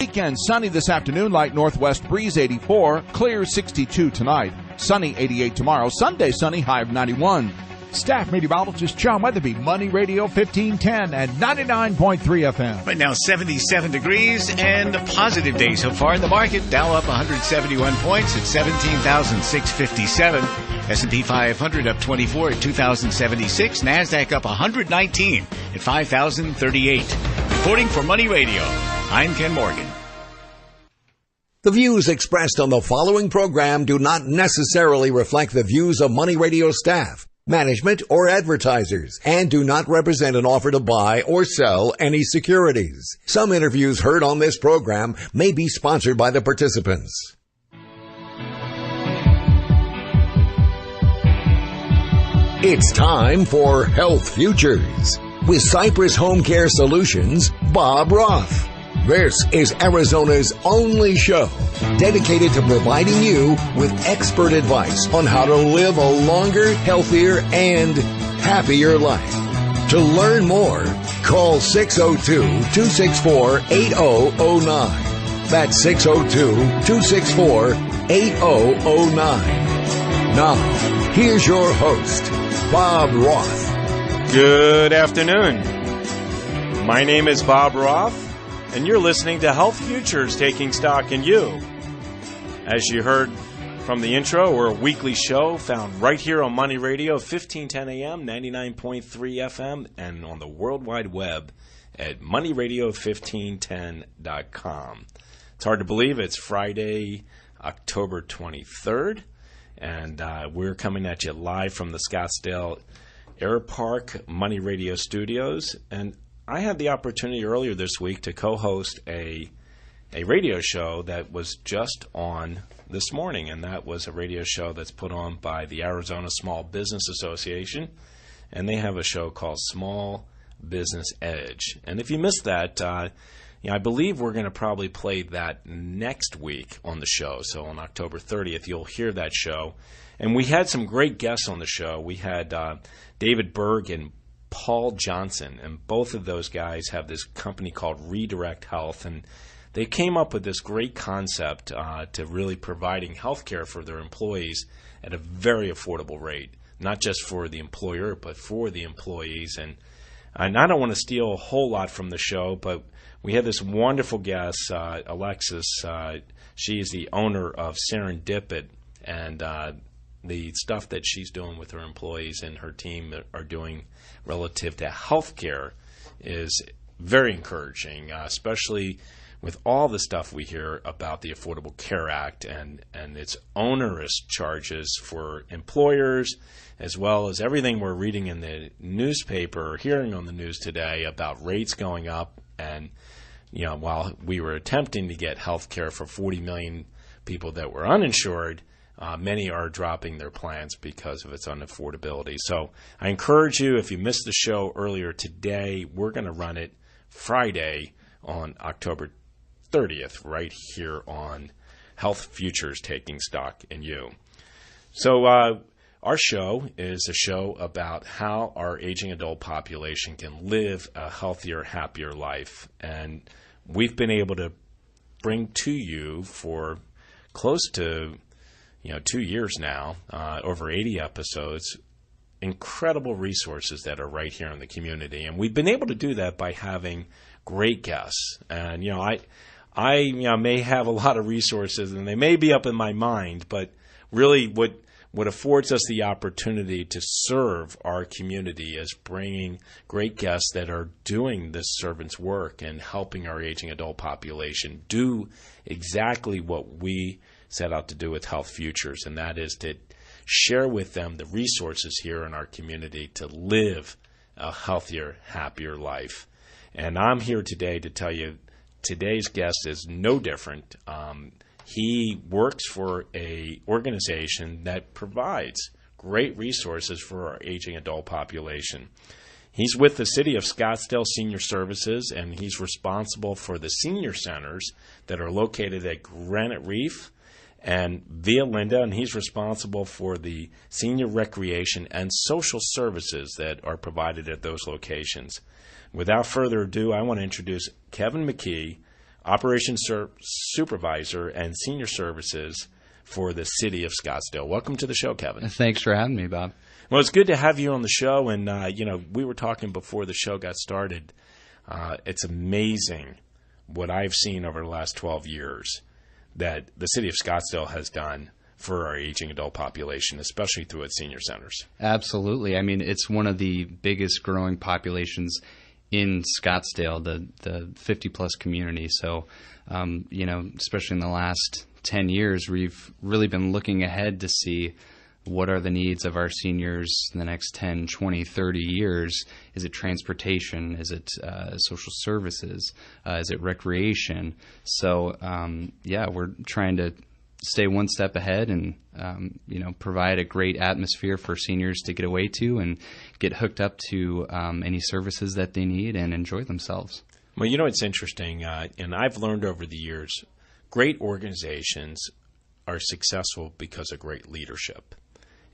Weekend sunny this afternoon, light northwest breeze 84, clear 62 tonight, sunny 88 tomorrow, Sunday sunny, high of 91. Staff meteorologist John Weatherby, Money Radio 1510 and 99.3 FM. Right now, 77 degrees and a positive day so far in the market. Dow up 171 points at 17,657. S&P 500 up 24 at 2,076. NASDAQ up 119 at 5,038. Reporting for Money Radio, I'm Ken Morgan. The views expressed on the following program do not necessarily reflect the views of Money Radio staff, management, or advertisers, and do not represent an offer to buy or sell any securities. Some interviews heard on this program may be sponsored by the participants. It's time for Health Futures with Cypress Home Care Solutions, Bob Roth. This is Arizona's only show dedicated to providing you with expert advice on how to live a longer, healthier, and happier life. To learn more, call 602-264-8009. That's 602-264-8009. Now, here's your host, Bob Roth. Good afternoon. My name is Bob Roth, and you're listening to Health Futures Taking Stock in You. As you heard from the intro, we're a weekly show found right here on Money Radio, 1510 AM, 99.3 FM, and on the World Wide Web at moneyradio1510.com. It's hard to believe it's Friday, October 23rd, and we're coming at you live from the Scottsdale Air Park Money Radio studios. And I had the opportunity earlier this week to co-host a radio show that was just on this morning, and that was a radio show that's put on by the Arizona Small Business Association, and they have a show called Small Business Edge. And if you missed that, I believe we're going to probably play that next week on the show. So on October 30th, you'll hear that show. And we had some great guests on the show. We had David Berg and Paul Johnson, and both of those guys have this company called Redirect Health, and they came up with this great concept to really providing health care for their employees at a very affordable rate, not just for the employer, but for the employees. And I don't want to steal a whole lot from the show, but we had this wonderful guest, Alexis. She is the owner of Serendipit, and the stuff that she's doing with her employees and her team are doing relative to healthcare is very encouraging, especially with all the stuff we hear about the Affordable Care Act and its onerous charges for employers, as well as everything we're reading in the newspaper or hearing on the news today about rates going up. And, while we were attempting to get health care for 40 million people that were uninsured, many are dropping their plans because of its unaffordability. So I encourage you, if you missed the show earlier today, we're going to run it Friday on October 30th, right here on Health Futures Taking Stock in You. So our show is a show about how our aging adult population can live a healthier, happier life. And we've been able to bring to you for close to 2 years now, over 80 episodes, incredible resources that are right here in the community. And we've been able to do that by having great guests. And, I may have a lot of resources and they may be up in my mind, but really what affords us the opportunity to serve our community is bringing great guests that are doing this servant's work and helping our aging adult population do exactly what we set out to do with Health Futures, and that is to share with them the resources here in our community to live a healthier, happier life. And I'm here today to tell you today's guest is no different. He works for a organization that provides great resources for our aging adult population. He's with the City of Scottsdale Senior Services, and he's responsible for the senior centers that are located at Granite Reef and Via Linda, and he's responsible for the senior recreation and social services that are provided at those locations. Without further ado, I want to introduce Kevin McKee, Operations Supervisor and Senior Services for the City of Scottsdale. Welcome to the show, Kevin. Thanks for having me, Bob. Well, it's good to have you on the show. And, we were talking before the show got started. It's amazing what I've seen over the last 12 years that the City of Scottsdale has done for our aging adult population, especially through its senior centers. Absolutely. I mean, it's one of the biggest growing populations in Scottsdale, the 50-plus community. So, especially in the last 10 years, we've really been looking ahead to see what are the needs of our seniors in the next 10, 20, 30 years. Is it transportation? Is it social services? Is it recreation? So, we're trying to stay one step ahead and, provide a great atmosphere for seniors to get away to and get hooked up to any services that they need and enjoy themselves. Well, it's interesting, and I've learned over the years, great organizations are successful because of great leadership.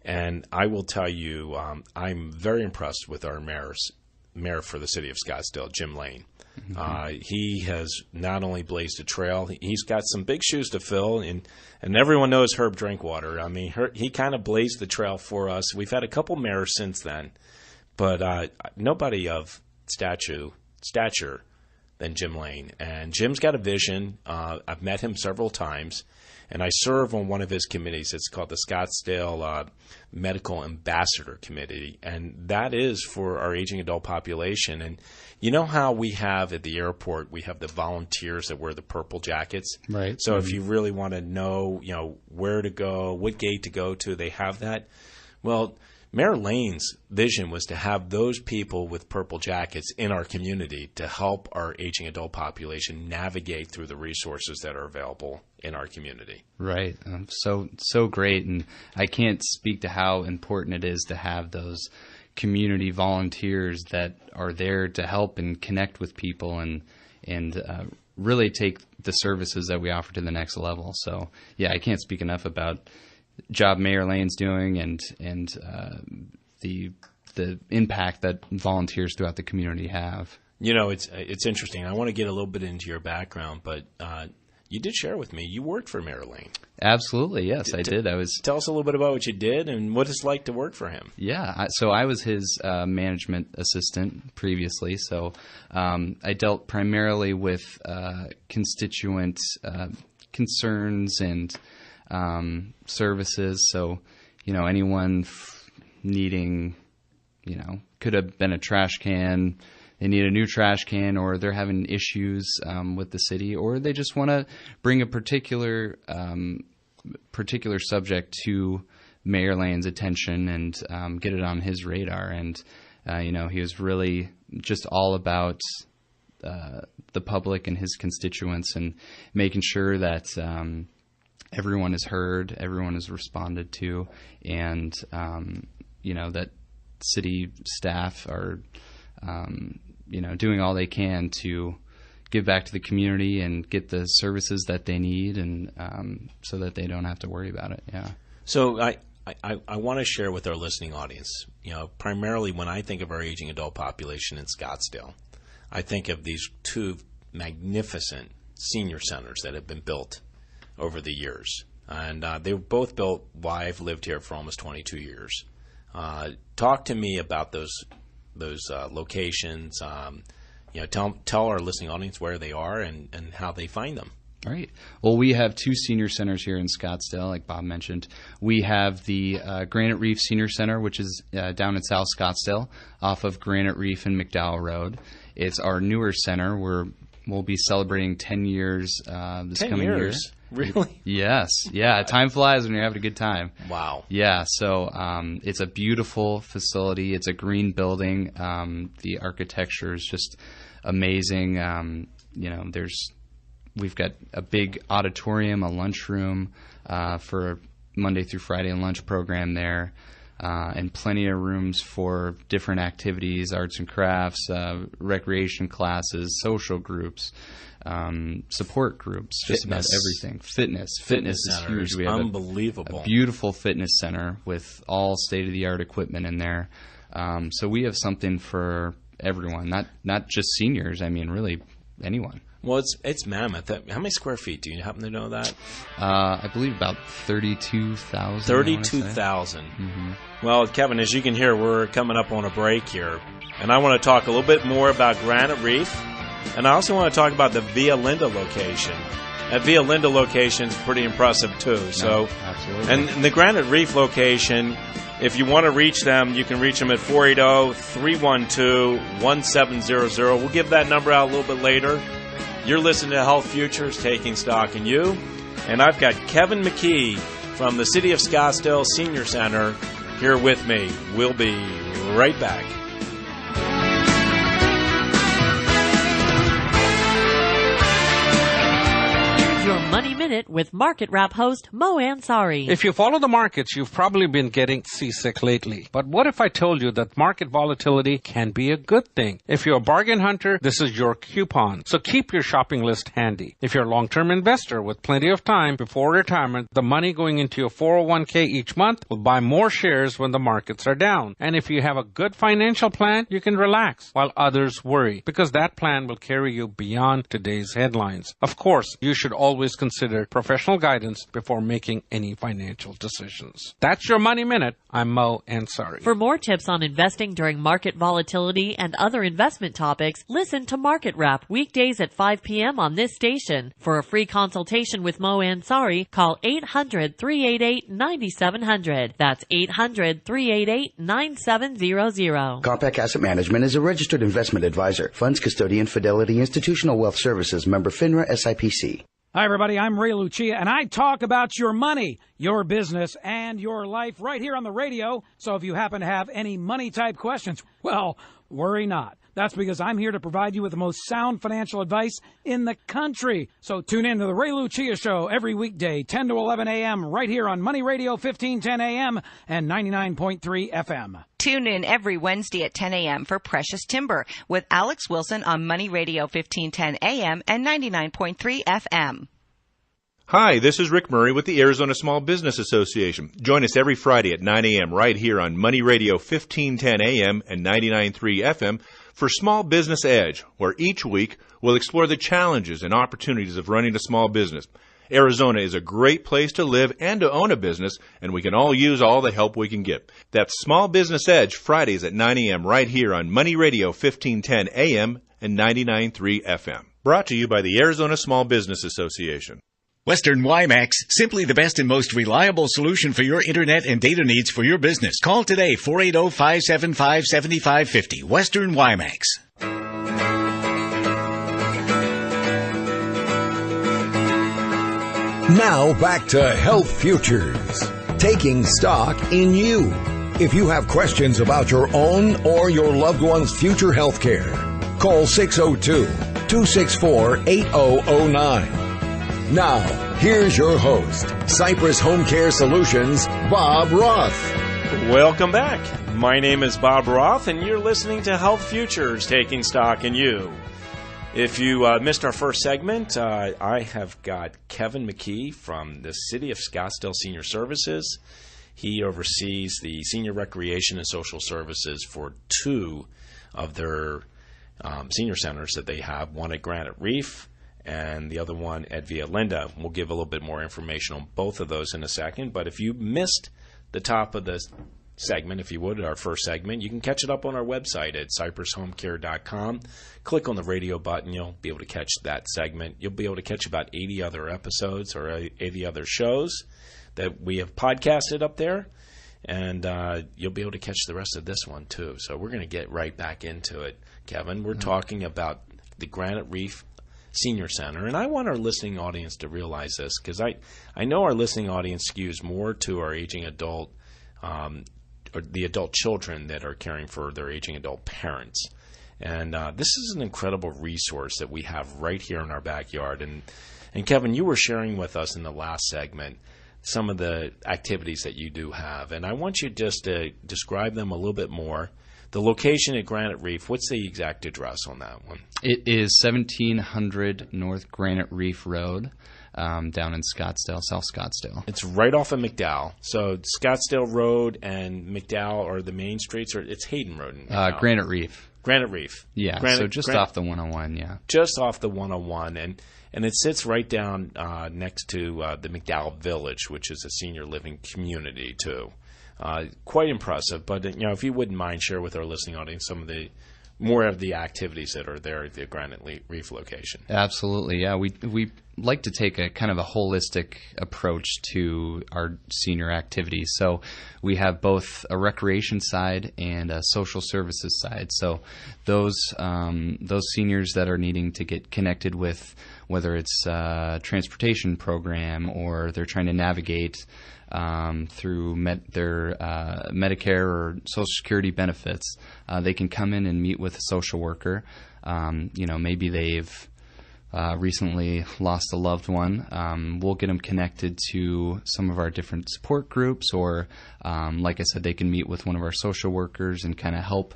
And I will tell you, I'm very impressed with our mayor for the City of Scottsdale, Jim Lane. He has not only blazed a trail, he's got some big shoes to fill, and everyone knows Herb Drinkwater. I mean, he kind of blazed the trail for us. We've had a couple mayors since then, but nobody of stature than Jim Lane. And Jim's got a vision. I've met him several times, and I serve on one of his committees. It's called the Scottsdale Medical Ambassador Committee, and that is for our aging adult population. And you know how we have at the airport, we have the volunteers that wear the purple jackets? Right. So if you really want to know, where to go, what gate to go to, they have that. Well, Mayor Lane's vision was to have those people with purple jackets in our community to help our aging adult population navigate through the resources that are available in our community. Right. So great. And I can't speak to how important it is to have those community volunteers that are there to help and connect with people and really take the services that we offer to the next level. So, yeah, I can't speak enough about job Mayor Lane's doing and the impact that volunteers throughout the community have. It's interesting. I want to get a little bit into your background, but you did share with me you worked for Mayor Lane. Absolutely, yes, I did. Tell us a little bit about what you did and what it's like to work for him. Yeah, so I was his management assistant previously. So I dealt primarily with constituent concerns and services. So, anyone needing, could have been a trash can. They need a new trash can, or they're having issues with the city, or they just want to bring a particular subject to Mayor Lane's attention and get it on his radar. And he was really just all about the public and his constituents and making sure that everyone is heard, everyone is responded to, and that city staff are doing all they can to give back to the community and get the services that they need, and so that they don't have to worry about it. Yeah. So I want to share with our listening audience, primarily when I think of our aging adult population in Scottsdale, I think of these two magnificent senior centers that have been built over the years. And they were both built while I've lived here for almost 22 years. Talk to me about those locations. Tell our listening audience where they are and how they find them. All right. Well, we have two senior centers here in Scottsdale, like Bob mentioned. We have the Granite Reef Senior Center, which is down in South Scottsdale off of Granite Reef and McDowell Road. It's our newer center. We'll be celebrating 10 years this coming year. Really? Yes. Yeah. Time flies when you're having a good time. Wow. Yeah. So it's a beautiful facility. It's a green building. The architecture is just amazing. We've got a big auditorium, a lunchroom for a Monday through Friday lunch program there, and plenty of rooms for different activities, arts and crafts, recreation classes, social groups, support groups, just about everything. Fitness is huge. We have unbelievable. A beautiful fitness center with all state-of-the-art equipment in there. So we have something for everyone, not just seniors. I mean, really anyone. Well, it's mammoth. How many square feet? Do you happen to know that? I believe about 32,000. 32,000. Well, Kevin, as you can hear, we're coming up on a break here. And I want to talk a little bit more about Granite Reef. And I also want to talk about the Via Linda location. That Via Linda location is pretty impressive, too. Absolutely. And the Granite Reef location, if you want to reach them, you can reach them at 480-312-1700. We'll give that number out a little bit later. You're listening to Health Futures, Taking Stock in You. And I've got Kevin McKee from the City of Scottsdale Senior Center here with me. We'll be right back. Your Money Minute with Market Wrap host Mo Ansari. If you follow the markets, you've probably been getting seasick lately. But what if I told you that market volatility can be a good thing? If you're a bargain hunter, this is your coupon. So keep your shopping list handy. If you're a long-term investor with plenty of time before retirement, the money going into your 401k each month will buy more shares when the markets are down. And if you have a good financial plan, you can relax while others worry, because that plan will carry you beyond today's headlines. Of course, you should always consider professional guidance before making any financial decisions. That's your Money Minute. I'm Mo Ansari. For more tips on investing during market volatility and other investment topics, listen to Market Wrap weekdays at 5 p.m. on this station. For a free consultation with Mo Ansari, call 800-388-9700. That's 800-388-9700. Compact Asset Management is a registered investment advisor. Funds Custodian Fidelity Institutional Wealth Services, member FINRA SIPC. Hi, everybody. I'm Ray Lucia, and I talk about your money, your business, and your life right here on the radio. So if you happen to have any money-type questions, well, worry not. That's because I'm here to provide you with the most sound financial advice in the country. So tune in to the Ray Lucia Show every weekday, 10 to 11 a.m., right here on Money Radio 1510 a.m. and 99.3 FM. Tune in every Wednesday at 10 a.m. for Precious Timber with Alex Wilson on Money Radio 1510 a.m. and 99.3 FM. Hi, this is Rick Murray with the Arizona Small Business Association. Join us every Friday at 9 a.m. right here on Money Radio 1510 a.m. and 99.3 FM for Small Business Edge, where each week we'll explore the challenges and opportunities of running a small business. Arizona is a great place to live and to own a business, and we can all use all the help we can get. That's Small Business Edge, Fridays at 9 a.m. right here on Money Radio 1510 a.m. and 99.3 FM. Brought to you by the Arizona Small Business Association. Western WiMAX, simply the best and most reliable solution for your internet and data needs for your business. Call today, 480-575-7550. Western WiMAX. Now back to Health Futures, taking stock in you. If you have questions about your own or your loved one's future health care, call 602-264-8009. Now, here's your host, Cypress Home Care Solutions, Bob Roth. Welcome back. My name is Bob Roth, and you're listening to Health Futures, Taking Stock in You. If you missed our first segment, I have got Kevin McKee from the City of Scottsdale Senior Services. He oversees the senior recreation and social services for two of their senior centers that they have, one at Granite Reef and the other one at Via Linda. We'll give a little bit more information on both of those in a second. But if you missed the top of the segment, if you would, our first segment, you can catch it up on our website at cypresshomecare.com. Click on the radio button. You'll be able to catch that segment. You'll be able to catch about 80 other episodes or 80 other shows that we have podcasted up there. And you'll be able to catch the rest of this one, too. So we're going to get right back into it, Kevin. We're talking about the Granite Reef Senior Center. And I want our listening audience to realize this, because I know our listening audience skews more to our aging adult or the adult children that are caring for their aging adult parents. And this is an incredible resource that we have right here in our backyard. And Kevin, you were sharing with us in the last segment some of the activities that you do have. And I want you just to describe them a little bit more. The location at Granite Reef, what's the exact address on that one? It is 1700 North Granite Reef Road, down in Scottsdale, South Scottsdale. It's right off of McDowell. So Scottsdale Road and McDowell are the main streets, or it's Hayden Road and McDowell. Granite Reef. Granite Reef. Yeah, so just off the 101, yeah. Just off the 101, and it sits right down next to the McDowell Village, which is a senior living community, too. Quite impressive, but if you wouldn't mind, share with our listening audience some of the more of the activities that are there at the Granite Reef location. Absolutely, yeah. We like to take a kind of a holistic approach to our senior activities. So we have both a recreation side and a social services side. So those seniors that are needing to get connected with, whether it's a transportation program or they're trying to navigate through their Medicare or Social Security benefits, they can come in and meet with a social worker. Maybe they've recently lost a loved one. We'll get them connected to some of our different support groups, or like I said, they can meet with one of our social workers and kind of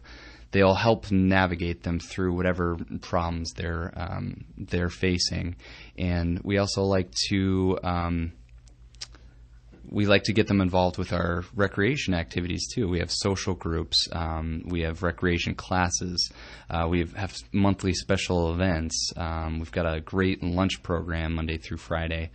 they'll help navigate them through whatever problems they're facing. And we also like to get them involved with our recreation activities too. We have social groups, we have recreation classes, we have monthly special events. We've got a great lunch program Monday through Friday.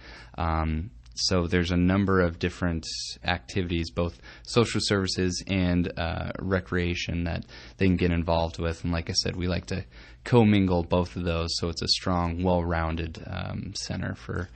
So there's a number of different activities, both social services and recreation, that they can get involved with. And like I said, we like to commingle both of those, so it's a strong, well-rounded center for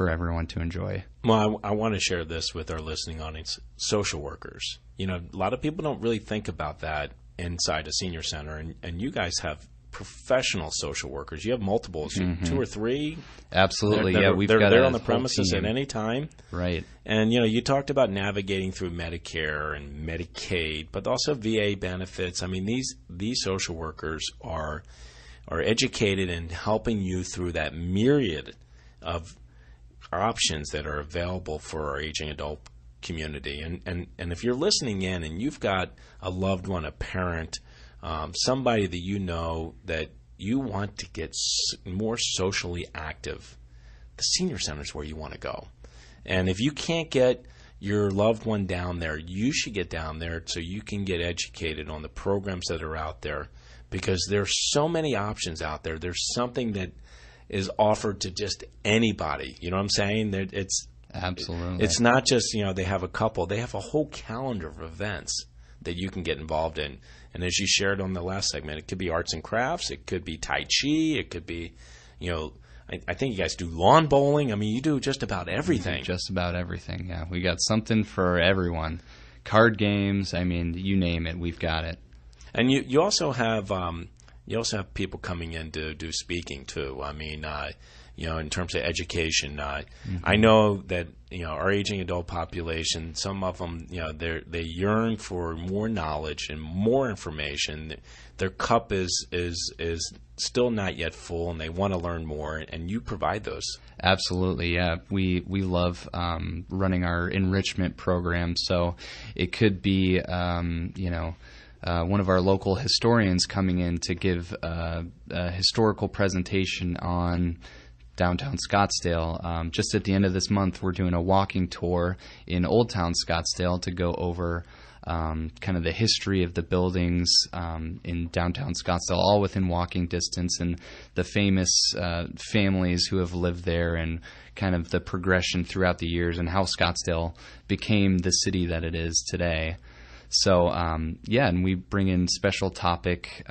everyone to enjoy. Well, I want to share this with our listening audience. Social workers. A lot of people don't really think about that inside a senior center, and you guys have professional social workers. You have multiples, 2 or 3. Absolutely, they're there on the premises at any time. Right. And you talked about navigating through Medicare and Medicaid, but also VA benefits. I mean, these social workers are educated in helping you through that myriad of options that are available for our aging adult community. And if you're listening in and you've got a loved one, a parent, somebody that you know that you want to get more socially active, the senior center is where you want to go. And if you can't get your loved one down there, you should get down there so you can get educated on the programs that are out there, because there's so many options out there. There's something that is offered to just anybody. You know what I'm saying? Absolutely. It's not just, they have a couple. They have a whole calendar of events that you can get involved in. And as you shared on the last segment, it could be arts and crafts. It could be Tai Chi. It could be, I think you guys do lawn bowling. I mean, you do just about everything. Just about everything, yeah. We got something for everyone. Card games, I mean, you name it, we've got it. And you also have... You also have people coming in to do speaking too. I mean, in terms of education, I know that our aging adult population, some of them, they yearn for more knowledge and more information. Their cup is still not yet full, and they want to learn more. And you provide those. Absolutely, yeah. We love running our enrichment program. So it could be, one of our local historians coming in to give a historical presentation on downtown Scottsdale. Just at the end of this month, we're doing a walking tour in Old Town Scottsdale to go over kind of the history of the buildings in downtown Scottsdale, all within walking distance, and the famous families who have lived there, and kind of the progression throughout the years, and how Scottsdale became the city that it is today. So, and we bring in special topic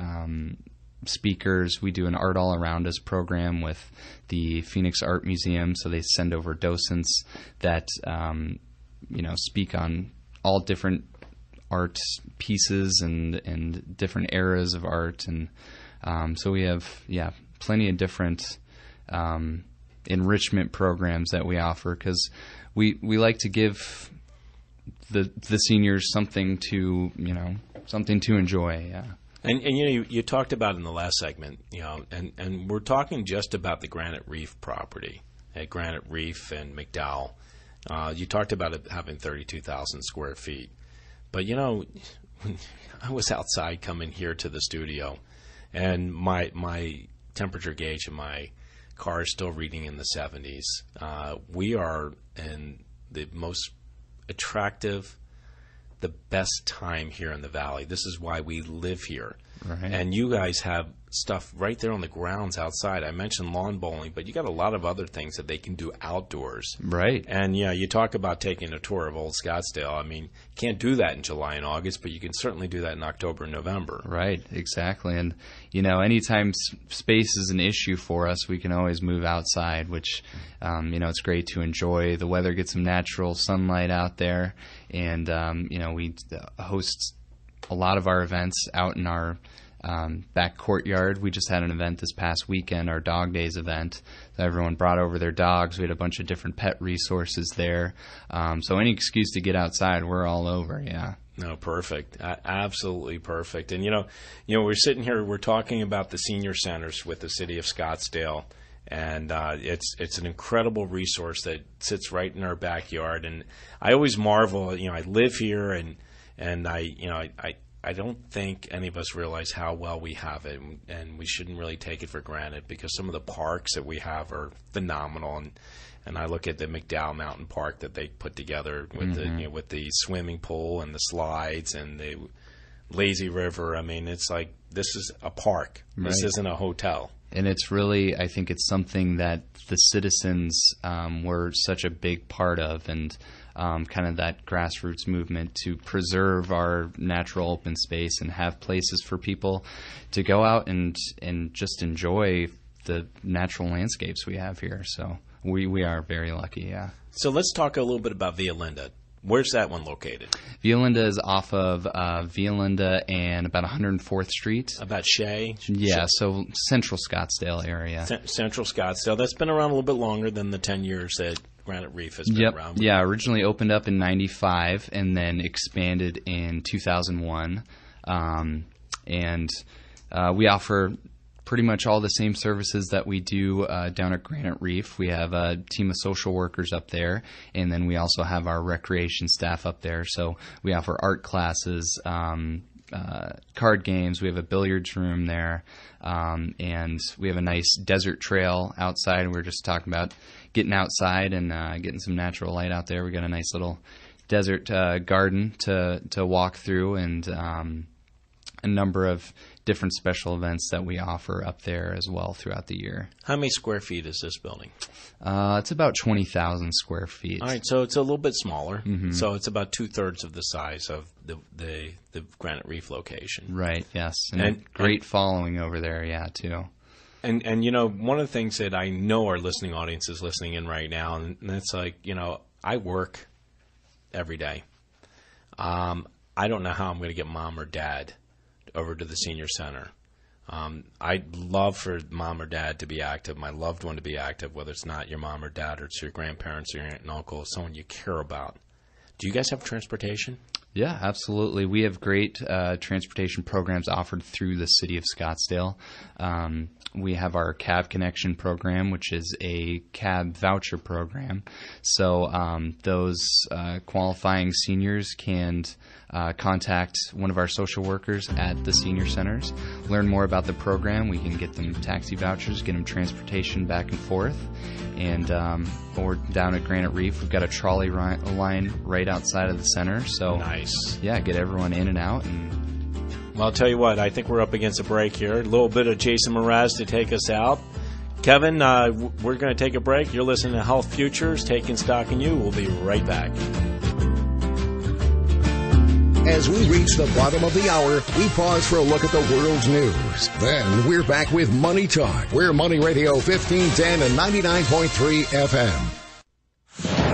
speakers. We do an Art All Around Us program with the Phoenix Art Museum, so they send over docents that, speak on all different art pieces and different eras of art. And so we have, plenty of different enrichment programs that we offer, because we like to give the seniors something to enjoy. Yeah. And you talked about in the last segment, and we're talking just about the Granite Reef property at Granite Reef and McDowell. You talked about it having 32,000 square feet, but I was outside coming here to the studio, and my temperature gauge in my car is still reading in the 70s. We are in the most attractive the best time here in the Valley. This is why we live here. Right. And you guys have stuff right there on the grounds outside. I mentioned lawn bowling, but you got a lot of other things that they can do outdoors. Right. And, you talk about taking a tour of Old Scottsdale. I mean, you can't do that in July and August, but you can certainly do that in October and November. Right, exactly. And, anytime space is an issue for us, we can always move outside, which, it's great to enjoy. The weather, get some natural sunlight out there. And, we host a lot of our events out in our back courtyard. We just had an event this past weekend, our Dog Days event. So everyone brought over their dogs. We had a bunch of different pet resources there. So any excuse to get outside, we're all over, yeah. No, perfect. Absolutely perfect. And, we're sitting here, we're talking about the senior centers with the city of Scottsdale. And it's an incredible resource that sits right in our backyard. And I always marvel, I live here and I don't think any of us realize how well we have it, and we shouldn't really take it for granted because some of the parks that we have are phenomenal. And I look at the McDowell Mountain Park that they put together with with the swimming pool and the slides and the lazy river. I mean, it's like this is a park. Right. This isn't a hotel. And it's really, I think it's something that the citizens were such a big part of, and kind of that grassroots movement to preserve our natural open space and have places for people to go out and just enjoy the natural landscapes we have here. So we are very lucky, yeah. So let's talk a little bit about Via Linda. Where's that one located? Via Linda is off of Via Linda and about 104th Street. About Shea? Yeah, so Central Scottsdale area. Central Scottsdale. That's been around a little bit longer than the 10 years that Granite Reef has been around. Yeah, originally opened up in 95 and then expanded in 2001. And we offer pretty much all the same services that we do down at Granite Reef. We have a team of social workers up there, and then we also have our recreation staff up there. So we offer art classes, card games. We have a billiards room there, and we have a nice desert trail outside. We're just talking about getting outside and getting some natural light out there. We got a nice little desert garden to walk through, and a number of different special events that we offer up there as well throughout the year. How many square feet is this building? It's about 20,000 square feet. All right, so it's a little bit smaller. Mm-hmm. So it's about 2/3 of the size of the Granite Reef location. Right, yes. And great following over there, yeah, too. And one of the things that I know our listening audience is listening in right now, and that's like, I work every day. I don't know how I'm going to get mom or dad over to the senior center. I'd love for mom or dad to be active, my loved one to be active, whether it's not your mom or dad or it's your grandparents or your aunt and uncle, someone you care about. Do you guys have transportation? Yeah, absolutely. We have great transportation programs offered through the city of Scottsdale. We have our Cab Connection program, which is a cab voucher program. So those qualifying seniors can contact one of our social workers at the senior centers, learn more about the program. We can get them taxi vouchers, get them transportation back and forth. And or down at Granite Reef, we've got a trolley line right outside of the center. So nice. Yeah, get everyone in and out. Well, I'll tell you what, I think we're up against a break here. A little bit of Jason Mraz to take us out. Kevin, we're going to take a break. You're listening to Health Futures, Taking Stock in You. We'll be right back. As we reach the bottom of the hour, we pause for a look at the world's news. Then we're back with Money Talk. We're Money Radio 1510 and 99.3 FM.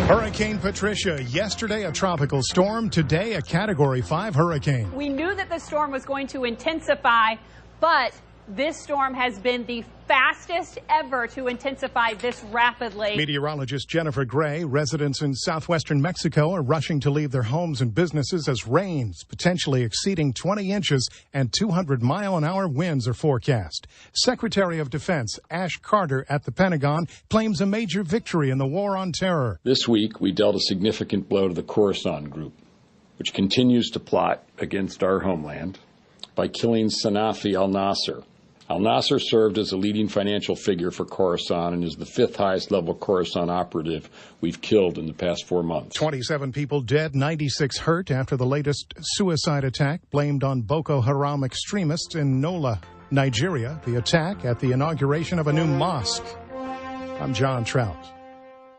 Hurricane Patricia. Yesterday, a tropical storm. Today, a Category 5 hurricane. We knew that the storm was going to intensify, but this storm has been the fastest ever to intensify this rapidly. Meteorologist Jennifer Gray, residents in southwestern Mexico are rushing to leave their homes and businesses as rains, potentially exceeding 20 inches and 200-mile-an-hour winds are forecast. Secretary of Defense Ash Carter at the Pentagon claims a major victory in the war on terror. This week, we dealt a significant blow to the Khorasan group, which continues to plot against our homeland by killing Sanafi al-Nasser, Al Nasser served as a leading financial figure for Khorasan and is the 5th highest level Khorasan operative we've killed in the past 4 months. 27 people dead, 96 hurt after the latest suicide attack blamed on Boko Haram extremists in Nola, Nigeria. The attack at the inauguration of a new mosque. I'm John Trout.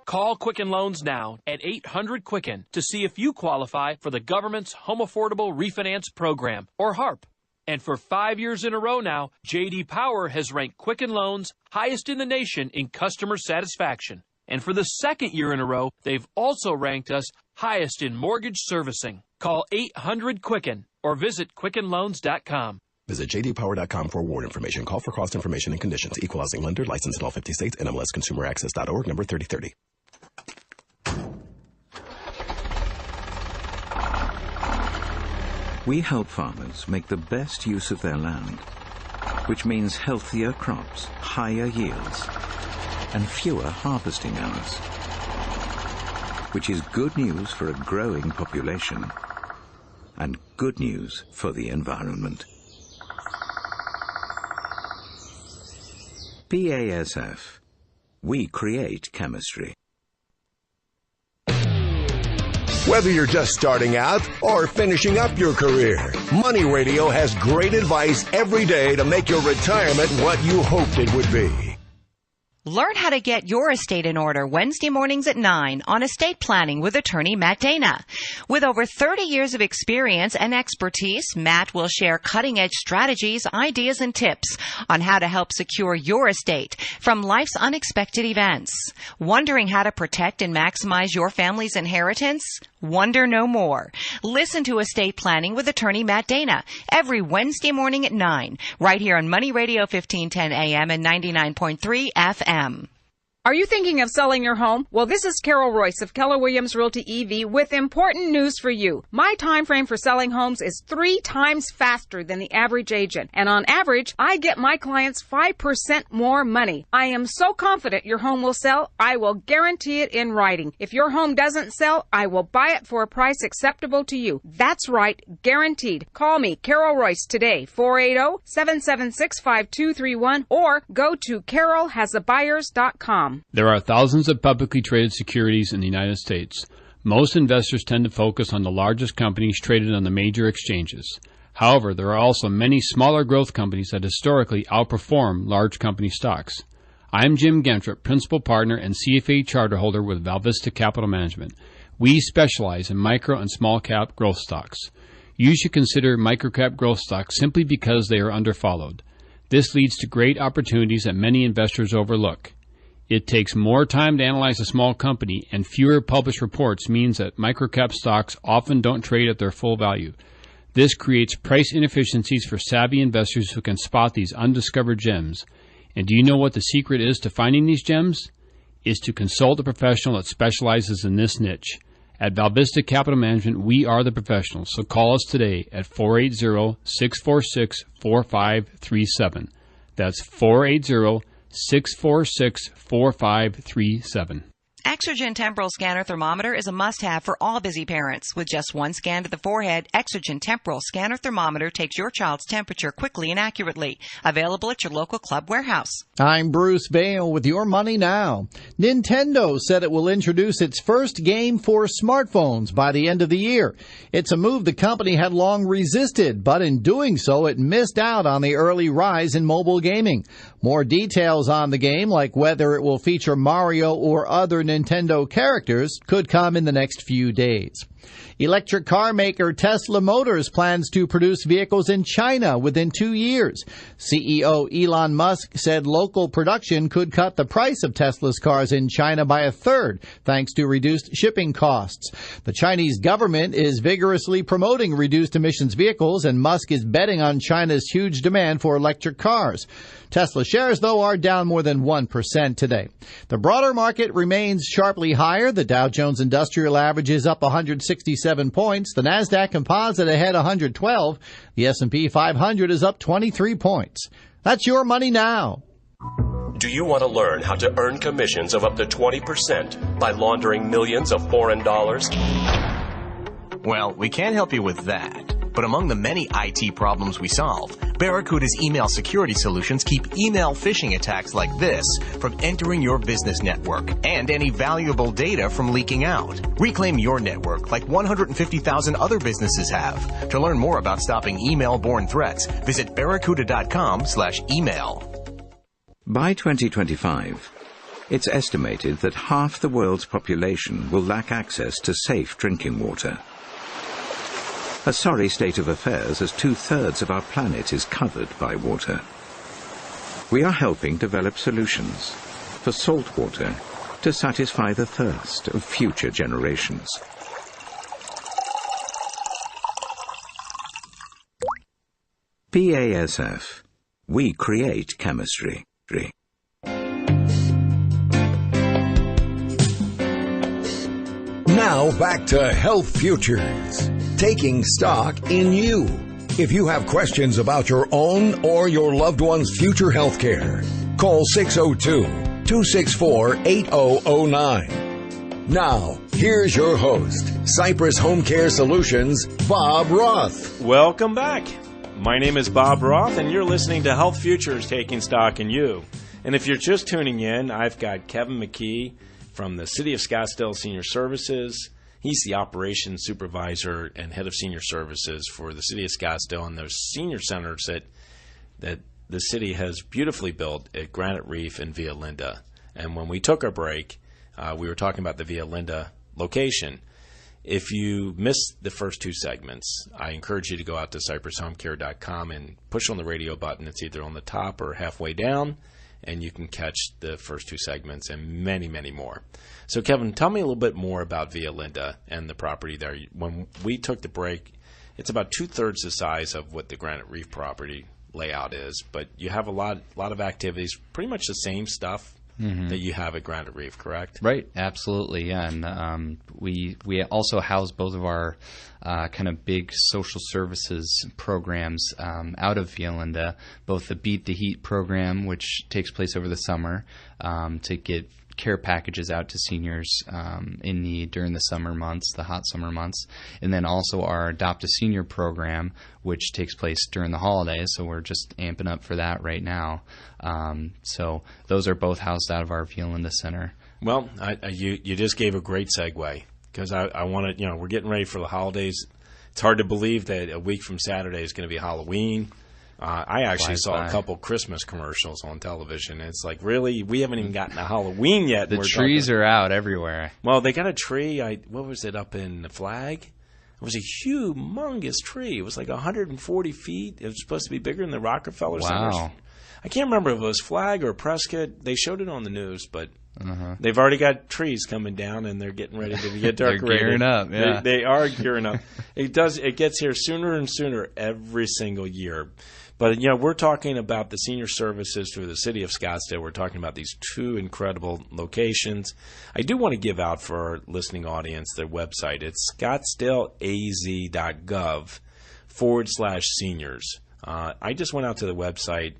Call Quicken Loans now at 800-QUICKEN to see if you qualify for the government's Home Affordable Refinance Program, or HARP. And for 5 years in a row now, J.D. Power has ranked Quicken Loans highest in the nation in customer satisfaction. And for the second year in a row, they've also ranked us highest in mortgage servicing. Call 800-QUICKEN or visit QuickenLoans.com. Visit jdpower.com for award information. Call for cost information and conditions. Equal housing lender. Licensed in all 50 states. NMLSConsumerAccess.org. Number 3030. We help farmers make the best use of their land, which means healthier crops, higher yields, and fewer harvesting hours, which is good news for a growing population and good news for the environment. BASF. We create chemistry. Whether you're just starting out or finishing up your career, Money Radio has great advice every day to make your retirement what you hoped it would be. Learn how to get your estate in order Wednesday mornings at 9 on Estate Planning with attorney Matt Dana. With over 30 years of experience and expertise, Matt will share cutting-edge strategies, ideas, and tips on how to help secure your estate from life's unexpected events. Wondering how to protect and maximize your family's inheritance? Wonder no more. Listen to Estate Planning with attorney Matt Dana every Wednesday morning at 9, right here on Money Radio 1510 AM and 99.3 FM. Are you thinking of selling your home? Well, this is Carol Royce of Keller Williams Realty EV with important news for you. My time frame for selling homes is 3 times faster than the average agent. And on average, I get my clients 5% more money. I am so confident your home will sell, I will guarantee it in writing. If your home doesn't sell, I will buy it for a price acceptable to you. That's right, guaranteed. Call me, Carol Royce, today, 480-776-5231, or go to carolhasabuyers.com. There are thousands of publicly traded securities in the United States. Most investors tend to focus on the largest companies traded on the major exchanges. However, there are also many smaller growth companies that historically outperform large company stocks. I'm Jim Gentrip, Principal Partner and CFA Charter Holder with Valvista Capital Management. We specialize in micro and small cap growth stocks. You should consider microcap growth stocks simply because they are underfollowed. This leads to great opportunities that many investors overlook. It takes more time to analyze a small company, and fewer published reports means that microcap stocks often don't trade at their full value. This creates price inefficiencies for savvy investors who can spot these undiscovered gems. And do you know what the secret is to finding these gems? Is to consult a professional that specializes in this niche. At Valvista Capital Management, we are the professionals, so call us today at 480-646-4537. That's 480-646-4537. Exergen Temporal Scanner Thermometer is a must-have for all busy parents. With just one scan to the forehead, Exergen Temporal Scanner Thermometer takes your child's temperature quickly and accurately. Available at your local club warehouse. I'm Bruce Vail with Your Money Now. Nintendo said it will introduce its first game for smartphones by the end of the year. It's a move the company had long resisted, but in doing so, it missed out on the early rise in mobile gaming. More details on the game, like whether it will feature Mario or other Nintendo characters, could come in the next few days. Electric car maker Tesla Motors plans to produce vehicles in China within 2 years. CEO Elon Musk said local production could cut the price of Tesla's cars in China by a third, thanks to reduced shipping costs. The Chinese government is vigorously promoting reduced emissions vehicles, and Musk is betting on China's huge demand for electric cars. Tesla shares, though, are down more than 1% today. The broader market remains sharply higher. The Dow Jones Industrial Average is up 167 points. The Nasdaq Composite ahead 112. The S&P 500 is up 23 points. That's Your Money Now. Do you want to learn how to earn commissions of up to 20% by laundering millions of foreign dollars? Well, we can't help you with that. But among the many IT problems we solve, Barracuda's email security solutions keep email phishing attacks like this from entering your business network and any valuable data from leaking out. Reclaim your network like 150,000 other businesses have. To learn more about stopping email-borne threats, visit barracuda.com/email. By 2025, it's estimated that half the world's population will lack access to safe drinking water. A sorry state of affairs as 2/3 of our planet is covered by water. We are helping develop solutions for salt water to satisfy the thirst of future generations. BASF. We create chemistry. Now back to Health Futures, taking stock in you. If you have questions about your own or your loved one's future health care, call 602-264-8009. Now, here's your host, Cypress Home Care Solutions, Bob Roth. Welcome back. My name is Bob Roth, and you're listening to Health Futures, taking stock in you. And if you're just tuning in, I've got Kevin McKee from the City of Scottsdale Senior Services. He's the operations supervisor and head of senior services for the City of Scottsdale and those senior centers that the city has beautifully built at Granite Reef and Via Linda. And when we took our break, we were talking about the Via Linda location. If you missed the first two segments, I encourage you to go out to cypresshomecare.com and push on the radio button. It's either on the top or halfway down, and you can catch the first two segments and many, many more. So, Kevin, tell me a little bit more about Via Linda and the property there. When we took the break, it's about 2/3 the size of what the Granite Reef property layout is, but you have a lot of activities, pretty much the same stuff that you have at Granite Reef, correct? Right, absolutely, yeah. And we also house both of our kind of big social services programs out of Via Linda, both the Beat the Heat program, which takes place over the summer to get care packages out to seniors in need during the summer months, the hot summer months, and then also our Adopt a Senior program, which takes place during the holidays, so we're just amping up for that right now. So those are both housed out of our Via Linda Center. Well, you just gave a great segue, because I want to, we're getting ready for the holidays. It's hard to believe that a week from Saturday is going to be Halloween. I actually saw a couple Christmas commercials on television. And it's like, really? We haven't even gotten to Halloween yet. The trees are out everywhere. Well, they got a tree. What was it, up in the Flag? It was a humongous tree. It was like 140 feet. It was supposed to be bigger than the Rockefeller Center. Wow. I can't remember if it was Flag or Prescott. They showed it on the news, but they've already got trees coming down, and they're getting ready to get decorated. They're gearing up, yeah. They are gearing up. It gets here sooner and sooner every single year. But, we're talking about the senior services through the City of Scottsdale. We're talking about these two incredible locations. I do want to give out for our listening audience their website. It's scottsdaleaz.gov/seniors. I just went out to the website.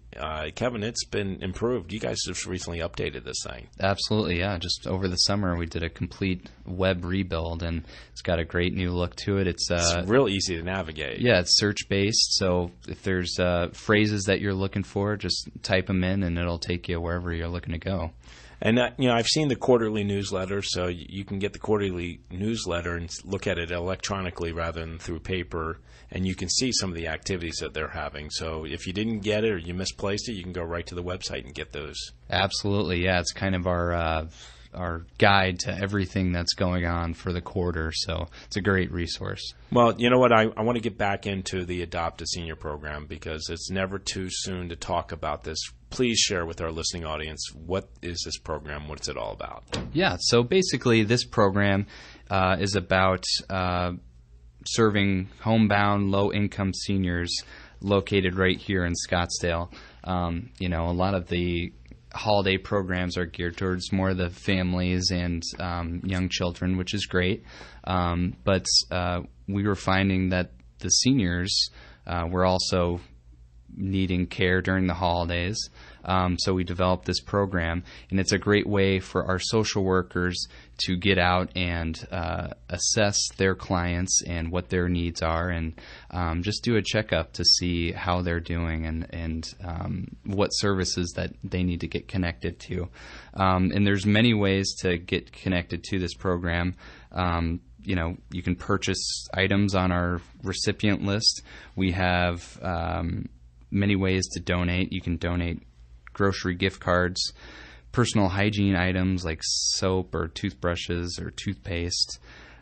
Kevin, it's been improved. You guys just recently updated this thing. Absolutely, yeah. Just over the summer, we did a complete web rebuild, and it's got a great new look to it. It's real easy to navigate. Yeah, it's search-based, so if there's phrases that you're looking for, just type them in, and it'll take you wherever you're looking to go. And, I've seen the quarterly newsletter, so you can get the quarterly newsletter and look at it electronically rather than through paper, and you can see some of the activities that they're having. So if you didn't get it or you misplaced it, you can go right to the website and get those. Absolutely, yeah. It's kind of our guide to everything that's going on for the quarter, so it's a great resource. Well, you know what? I want to get back into the Adopt a Senior program, because it's never too soon to talk about this. Please share with our listening audience, what is this program? What's it all about? Yeah, so basically this program is about serving homebound, low-income seniors located right here in Scottsdale. A lot of the holiday programs are geared towards more the families and young children, which is great. But we were finding that the seniors were also needing care during the holidays. So we developed this program, and it's a great way for our social workers to get out and assess their clients and what their needs are, and just do a checkup to see how they're doing and what services that they need to get connected to. And there's many ways to get connected to this program. You can purchase items on our recipient list. We have many ways to donate. You can donate grocery gift cards, personal hygiene items like soap or toothbrushes or toothpaste.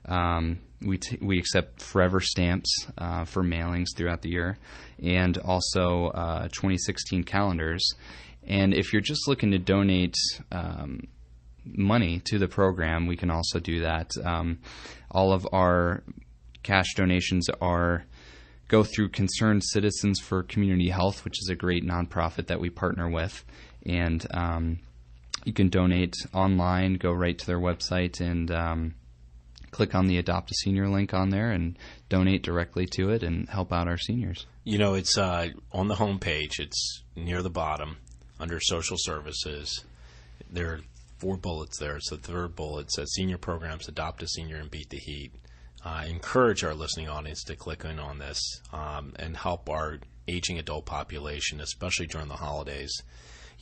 We accept forever stamps for mailings throughout the year, and also 2016 calendars. And if you're just looking to donate money to the program, we can also do that. All of our cash donations go through Concerned Citizens for Community Health, which is a great nonprofit that we partner with. And you can donate online, go right to their website and click on the Adopt a Senior link on there and donate directly to it and help out our seniors. It's on the homepage. It's near the bottom under Social Services. There are 4 bullets there. It's the third bullet. It says Senior Programs, Adopt a Senior, and Beat the Heat. I encourage our listening audience to click in on this and help our aging adult population, especially during the holidays.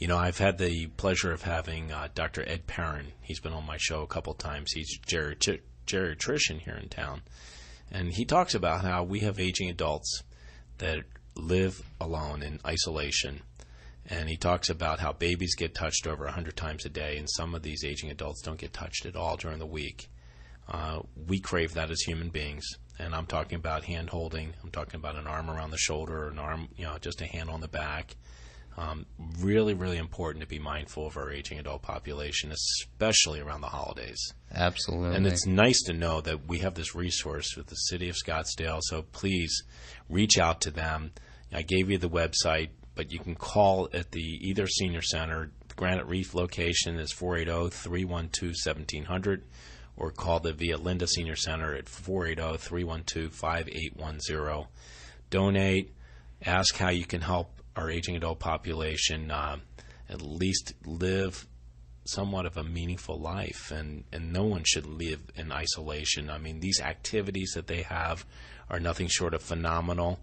I've had the pleasure of having Dr. Ed Perrin. He's been on my show a couple times. He's a geriatrician here in town. And he talks about how we have aging adults that live alone in isolation. And he talks about how babies get touched over 100 times a day, and some of these aging adults don't get touched at all during the week. We crave that as human beings, and I'm talking about hand holding. I'm talking about an arm around the shoulder, an arm, just a hand on the back. Really, really important to be mindful of our aging adult population, especially around the holidays. Absolutely. And it's nice to know that we have this resource with the City of Scottsdale, so please reach out to them. I gave you the website, but you can call at the either senior center. The Granite Reef location is 480-312-1700, or call the Via Linda Senior Center at 480-312-5810. Donate. Ask how you can help our aging adult population at least live somewhat of a meaningful life, and no one should live in isolation. I mean, these activities that they have are nothing short of phenomenal.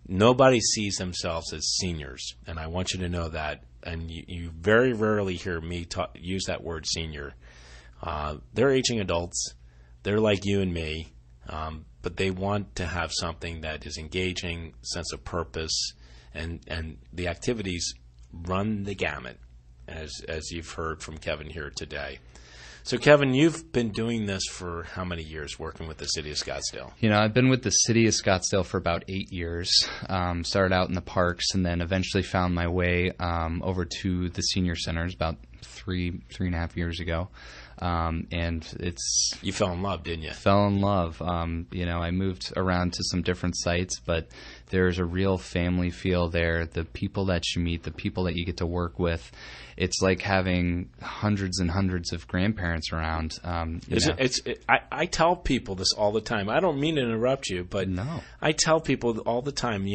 Nobody sees themselves as seniors, and I want you to know that. And you very rarely hear me use that word senior. They're aging adults. They're like you and me, but they want to have something that is engaging, sense of purpose, and the activities run the gamut, as you've heard from Kevin here today. So, Kevin, you've been doing this for how many years, working with the City of Scottsdale? I've been with the City of Scottsdale for about 8 years. Started out in the parks and then eventually found my way over to the senior centers about three and a half years ago. And you fell in love, didn't you? Fell in love. I moved around to some different sites, but there's a real family feel there. The people that you meet, the people that you get to work with, it's like having hundreds and hundreds of grandparents around. I tell people this all the time. I don't mean to interrupt you, but no. I tell people all the time,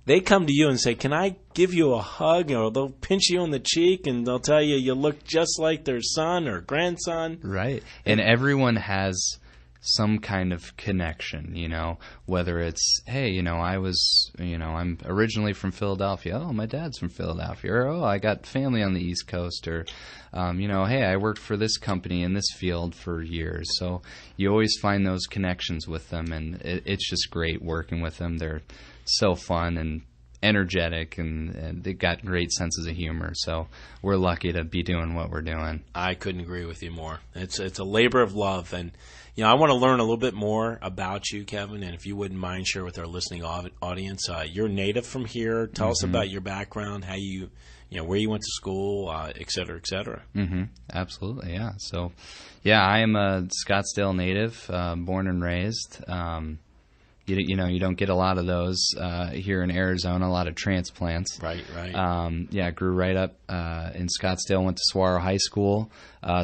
they come to you and say, can I give you a hug? Or they'll pinch you on the cheek and they'll tell you look just like their son or grandson. Right. And everyone has some kind of connection, whether it's, hey, I'm originally from Philadelphia. Oh, my dad's from Philadelphia. Or, oh, I got family on the East Coast. Or, hey, I worked for this company in this field for years. So you always find those connections with them, and it's just great working with them. They're so fun and energetic, and they've got great senses of humor. So we're lucky to be doing what we're doing. I couldn't agree with you more. It's a labor of love, and I want to learn a little bit more about you, Kevin. And if you wouldn't mind, share with our listening audience. You're native from here. Tell us about your background, how you where you went to school, et cetera, et cetera. Absolutely, yeah. So, I am a Scottsdale native, born and raised. you don't get a lot of those here in Arizona. A lot of transplants. Right. Grew right up in Scottsdale. Went to Saguaro High School.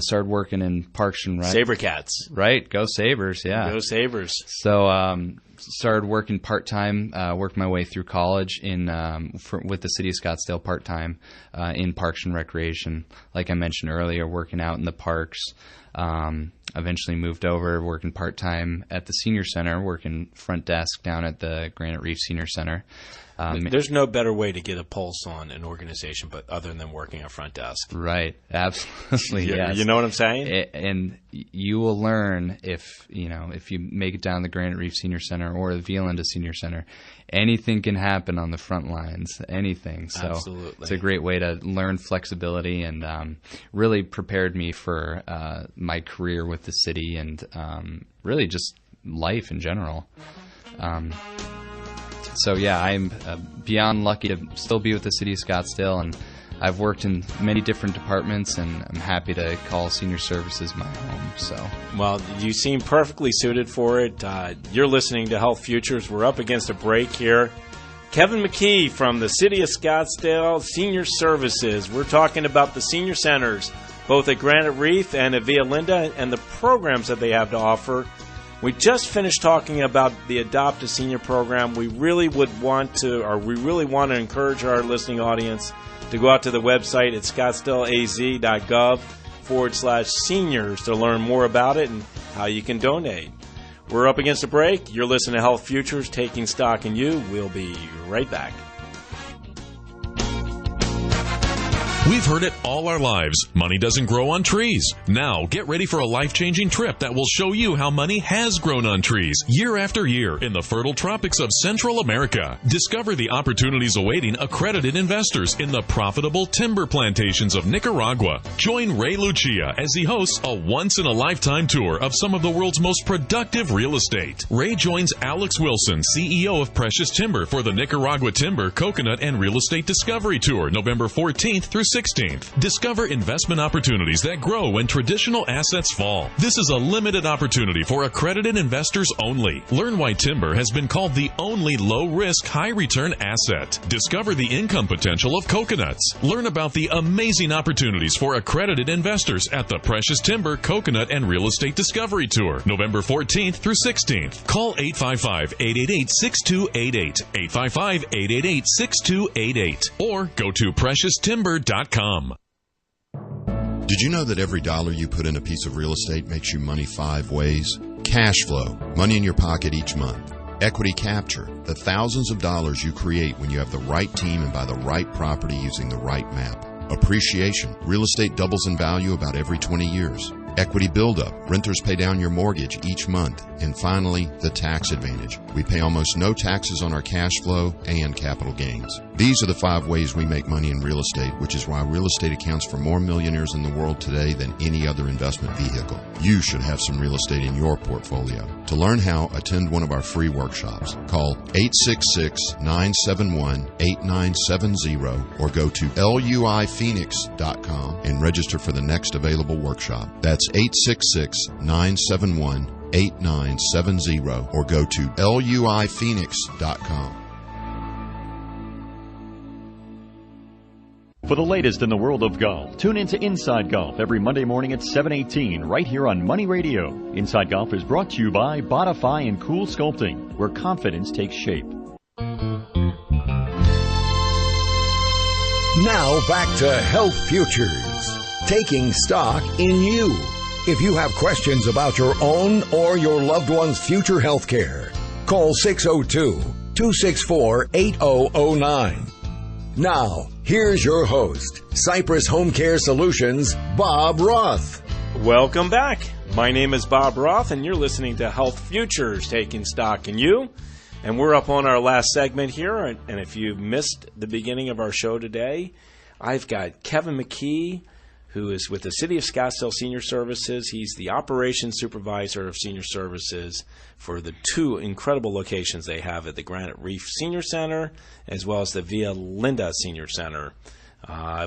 Started working in Parks and Rec. Sabercats. Right. Go Sabres. Yeah. Go Sabres. So started working part time. Worked my way through college with the city of Scottsdale part time in Parks and Recreation. Like I mentioned earlier, working out in the parks. Eventually moved over, working part-time at the Senior Center, working front desk down at the Granite Reef Senior Center. There's no better way to get a pulse on an organization other than working at front desk. Right. Absolutely, yes. You know what I'm saying? And you will learn if you make it down the Granite Reef Senior Center or the Via Linda Senior Center, anything can happen on the front lines, anything. So absolutely. It's a great way to learn flexibility and really prepared me for my career with the city and really just life in general. So yeah, I'm beyond lucky to still be with the city of Scottsdale, and I've worked in many different departments, and I'm happy to call senior services my home. So, well, you seem perfectly suited for it. You're listening to Health Futures. We're up against a break here. Kevin McKee from the city of Scottsdale Senior Services. We're talking about the senior centers, both at Granite Reef and at Via Linda, and the programs that they have to offer. We just finished talking about the Adopt a Senior program. We really want to encourage our listening audience to go out to the website at scottsdaleaz.gov/seniors to learn more about it and how you can donate. We're up against a break. You're listening to Health Futures, Taking Stock in You. We'll be right back. We've heard it all our lives. Money doesn't grow on trees. Now, get ready for a life-changing trip that will show you how money has grown on trees year after year in the fertile tropics of Central America. Discover the opportunities awaiting accredited investors in the profitable timber plantations of Nicaragua. Join Ray Lucia as he hosts a once-in-a-lifetime tour of some of the world's most productive real estate. Ray joins Alex Wilson, CEO of Precious Timber, for the Nicaragua Timber, Coconut, and Real Estate Discovery Tour, November 14th through 16th. Discover investment opportunities that grow when traditional assets fall. This is a limited opportunity for accredited investors only. Learn why timber has been called the only low-risk, high-return asset. Discover the income potential of coconuts. Learn about the amazing opportunities for accredited investors at the Precious Timber, Coconut, and Real Estate Discovery Tour, November 14th through 16th. Call 855-888-6288, 855-888-6288, or go to PreciousTimber.com. Did you know that every dollar you put in a piece of real estate makes you money 5 ways? Cash flow, money in your pocket each month. Equity capture, the thousands of dollars you create when you have the right team and buy the right property using the right map. Appreciation, real estate doubles in value about every 20 years. Equity buildup, renters pay down your mortgage each month. And finally, the tax advantage. We pay almost no taxes on our cash flow and capital gains. These are the 5 ways we make money in real estate, which is why real estate accounts for more millionaires in the world today than any other investment vehicle. You should have some real estate in your portfolio. To learn how, attend one of our free workshops. Call 866-971-8970 or go to luiphoenix.com and register for the next available workshop. That's 866-971-8970 or go to luiphoenix.com. For the latest in the world of golf, tune into Inside Golf every Monday morning at 7:18 right here on Money Radio. Inside Golf is brought to you by Bodify and Cool Sculpting, where confidence takes shape. Now back to Health Futures, taking stock in you. If you have questions about your own or your loved one's future health care, call 602-264-8009. Now, here's your host, Cypress Home Care Solutions, Bob Roth. Welcome back. My name is Bob Roth, and you're listening to Health Futures, taking stock in you. And we're up on our last segment here. And if you've missed the beginning of our show today, I've got Kevin McKee, who is with the City of Scottsdale Senior Services. He's the operations supervisor of senior services for the 2 incredible locations they have at the Granite Reef Senior Center as well as the Via Linda Senior Center.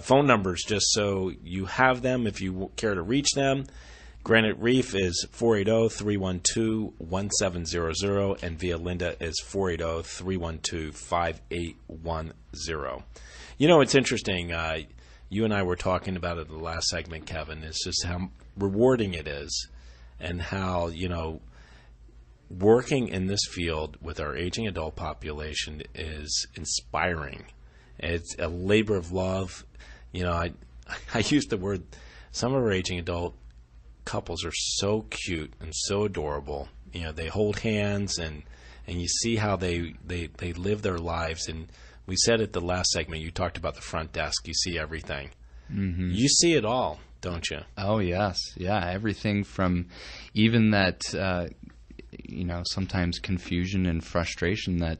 Phone numbers, just so you have them if you care to reach them. Granite Reef is 480-312-1700, and Via Linda is 480-312-5810. You know, it's interesting. You and I were talking about it in the last segment, Kevin. It's just how rewarding it is, and how, you know, working in this field with our aging adult population is inspiring. It's a labor of love. You know, I use the word, some of our aging adult couples are so cute and so adorable. You know, they hold hands, and you see how they live their lives. And we said at the last segment, you talked about the front desk. You see everything. Mm-hmm. You see it all, don't you? Oh, yes. Yeah, everything from even that, you know, sometimes confusion and frustration that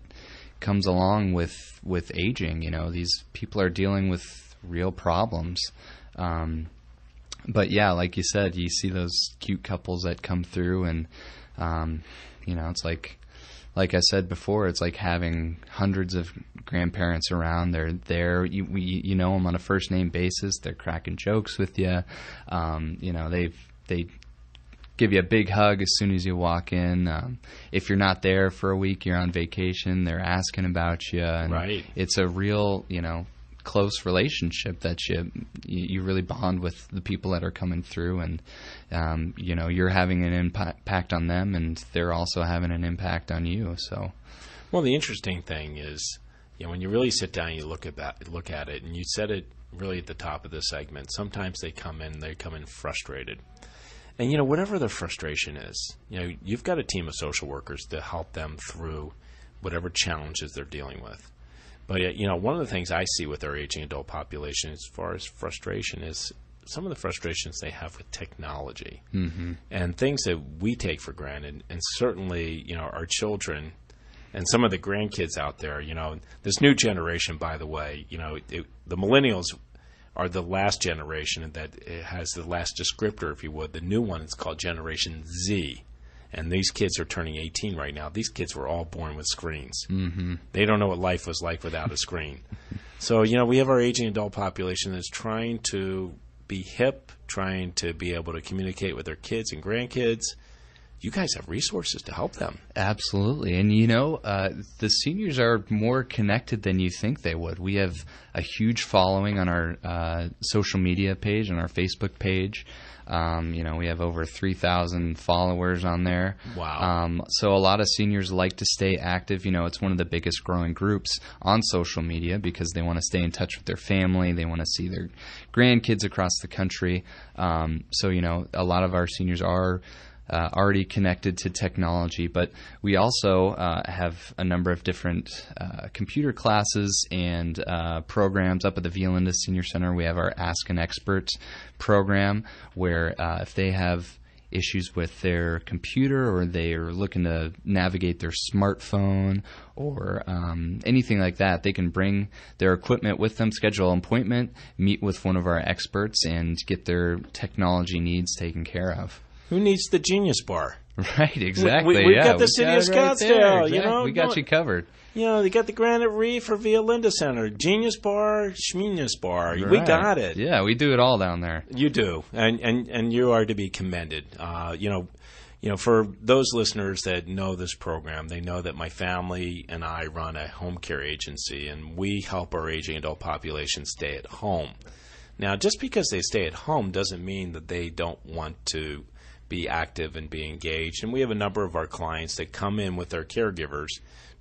comes along with aging. You know, these people are dealing with real problems. But yeah, like you said, you see those cute couples that come through, and you know, it's like I said before, it's like having hundreds of grandparents around. They're there. You know them on a first name basis. They're cracking jokes with you. You know, they give you a big hug as soon as you walk in. If you're not there for a week, you're on vacation, they're asking about you. And right. It's a real, you know, close relationship that you really bond with the people that are coming through, and you know, you're having an impact on them, and they're also having an impact on you. So, well, the interesting thing is, you know, when you really sit down, you look at it, and you said it really at the top of the segment. Sometimes they come in frustrated, and you know, whatever their frustration is, you know, you've got a team of social workers to help them through whatever challenges they're dealing with. But, you know, one of the things I see with our aging adult population as far as frustration is some of the frustrations they have with technology, mm-hmm. and things that we take for granted. And certainly, you know, our children and some of the grandkids out there, you know, this new generation, by the way, you know, the millennials are the last generation that has the last descriptor, if you would. The new one is called Generation Z. And these kids are turning 18 right now. These kids were all born with screens. Mm-hmm. They don't know what life was like without a screen. So, you know, we have our aging adult population that's trying to be hip, trying to be able to communicate with their kids and grandkids. You guys have resources to help them. Absolutely. And, you know, the seniors are more connected than you think they would. We have a huge following on our social media page, on our Facebook page. You know, we have over 3,000 followers on there. Wow. So a lot of seniors like to stay active. You know, it's one of the biggest growing groups on social media because they want to stay in touch with their family. They want to see their grandkids across the country. So, you know, a lot of our seniors are already connected to technology, but we also have a number of different computer classes and programs up at the Via Linda Senior Center. We have our Ask an Expert program where if they have issues with their computer or they are looking to navigate their smartphone or anything like that, they can bring their equipment with them, schedule an appointment, meet with one of our experts, and get their technology needs taken care of. Who needs the Genius Bar? Right, exactly. We've got the city of Scottsdale. Exactly. You know, we got you covered. You know, they got the Granite Reef or Via Linda Center, Genius Bar, Schmenius Bar. Right. We got it. Yeah, we do it all down there. You do, and you are to be commended. You know, for those listeners that know this program, they know that my family and I run a home care agency, and we help our aging adult population stay at home. Now, just because they stay at home doesn't mean that they don't want to be active and be engaged. And we have a number of our clients that come in with their caregivers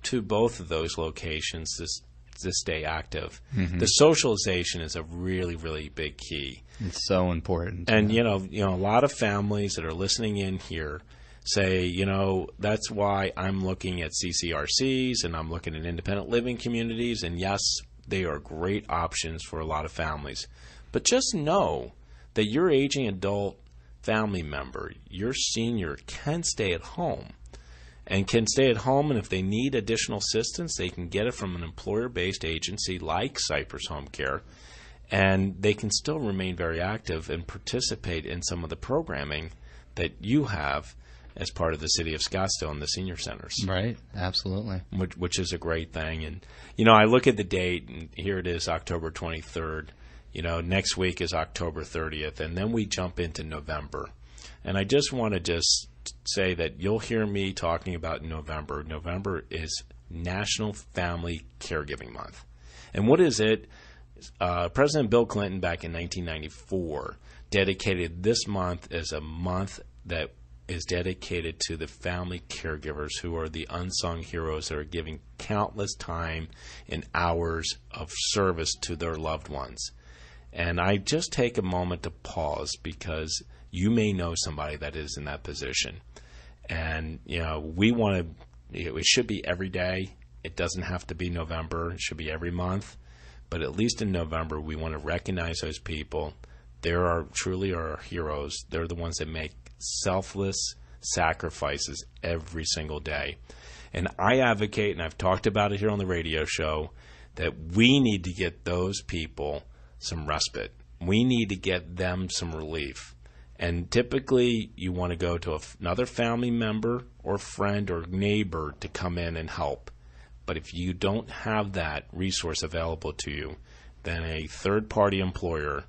to both of those locations to stay active. Mm-hmm. The socialization is a really, really big key. It's so important. And, you know, a lot of families that are listening in here say, you know, that's why I'm looking at CCRCs and I'm looking at independent living communities. And yes, they are great options for a lot of families. But just know that your aging adult family member, your senior, can stay at home. And can stay at home, and if they need additional assistance, they can get it from an employer-based agency like Cypress Home Care, and they can still remain very active and participate in some of the programming that you have as part of the city of Scottsdale and the senior centers. Right, absolutely. Which is a great thing. And, you know, I look at the date, and here it is, October 23rd. You know, next week is October 30th, and then we jump into November. And I just want to say that you'll hear me talking about November. November is National Family Caregiving Month. And what is it? President Bill Clinton back in 1994 dedicated this month as a month that is dedicated to the family caregivers, who are the unsung heroes that are giving countless time and hours of service to their loved ones. And I just take a moment to pause, because you may know somebody that is in that position. And, we want to, it should be every day. It doesn't have to be November. It should be every month. But at least in November, we want to recognize those people. They are truly our heroes. They're the ones that make selfless sacrifices every single day. And I advocate, and I've talked about it here on the radio show, that we need to get those people some respite. We need to get them some relief. And typically, you want to go to another family member or friend or neighbor to come in and help. But if you don't have that resource available to you, then a third-party employer,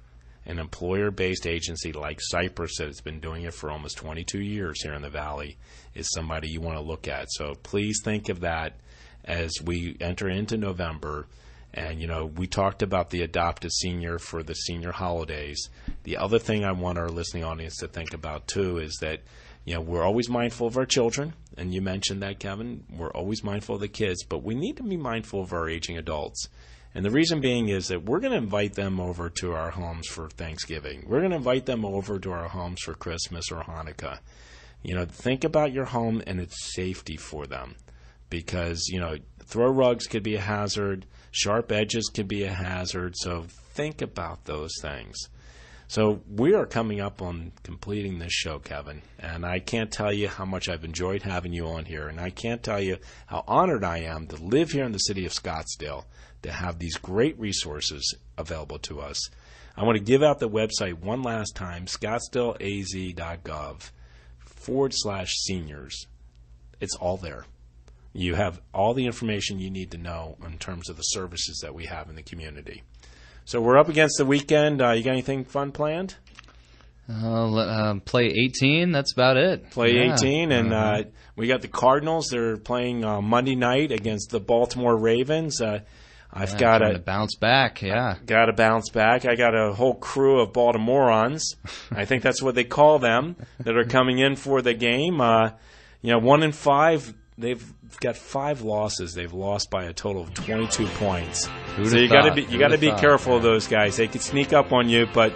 an employer-based agency like Cypress, that has been doing it for almost 22 years here in the Valley, is somebody you want to look at. So please think of that as we enter into November. And, we talked about the Adopt a Senior for the senior holidays. The other thing I want our listening audience to think about, too, is that, we're always mindful of our children. And you mentioned that, Kevin. We're always mindful of the kids. But we need to be mindful of our aging adults. And the reason being is that we're going to invite them over to our homes for Thanksgiving. We're going to invite them over to our homes for Christmas or Hanukkah. Think about your home and its safety for them. Because, throw rugs could be a hazard. Sharp edges could be a hazard. So think about those things. So we are coming up on completing this show, Kevin. And I can't tell you how much I've enjoyed having you on here. And I can't tell you how honored I am to live here in the city of Scottsdale, to have these great resources available to us. I want to give out the website one last time, scottsdaleaz.gov/seniors. It's all there. You have all the information you need to know in terms of the services that we have in the community. So we're up against the weekend. You got anything fun planned? Play 18. That's about it. Play 18, and we got the Cardinals. They're playing Monday night against the Baltimore Ravens. I've got to bounce back. Got to bounce back. I got a whole crew of Baltimoreans. I think that's what they call them, that are coming in for the game. 1-5. They've got 5 losses. They've lost by a total of 22 points. So you got to be careful of those guys. They could sneak up on you. But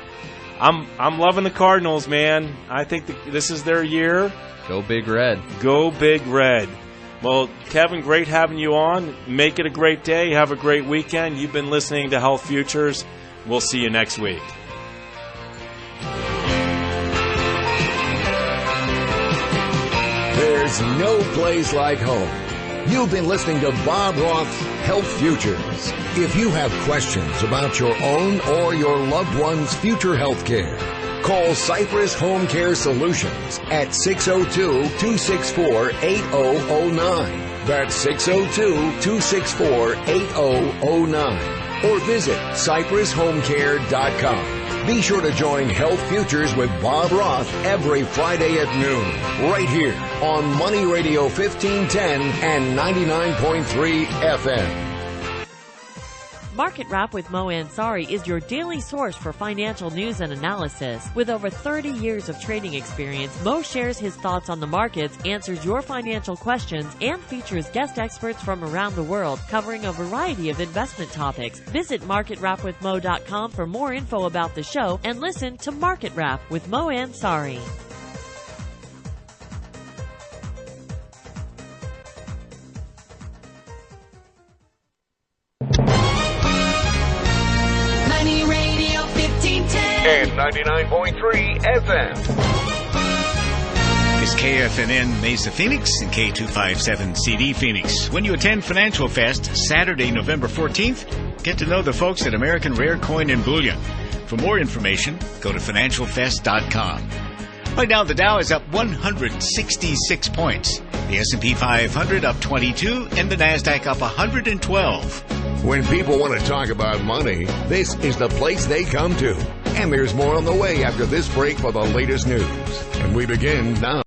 I'm loving the Cardinals, man. I think this is their year. Go Big Red. Go Big Red. Well, Kevin, great having you on. Make it a great day. Have a great weekend. You've been listening to Health Futures. We'll see you next week. There's no place like home. You've been listening to Bob Roth's Health Futures. If you have questions about your own or your loved one's future health care, call Cypress Home Care Solutions at 602-264-8009. That's 602-264-8009. Or visit CypressHomeCare.com. Be sure to join Health Futures with Bob Roth every Friday at noon, right here on Money Radio 1510 and 99.3 FM. Market Wrap with Mo Ansari is your daily source for financial news and analysis. With over 30 years of trading experience, Mo shares his thoughts on the markets, answers your financial questions, and features guest experts from around the world covering a variety of investment topics. Visit MarketWrapWithMo.com for more info about the show and listen to Market Wrap with Mo Ansari. And 99.3 FM. It's KFNN Mesa Phoenix and K257 CD Phoenix. When you attend Financial Fest Saturday, November 14th, get to know the folks at American Rare Coin and Bullion. For more information, go to financialfest.com. Right now, the Dow is up 166 points. The S&P 500 up 22 and the NASDAQ up 112. When people want to talk about money, this is the place they come to. And there's more on the way after this break for the latest news. And we begin now.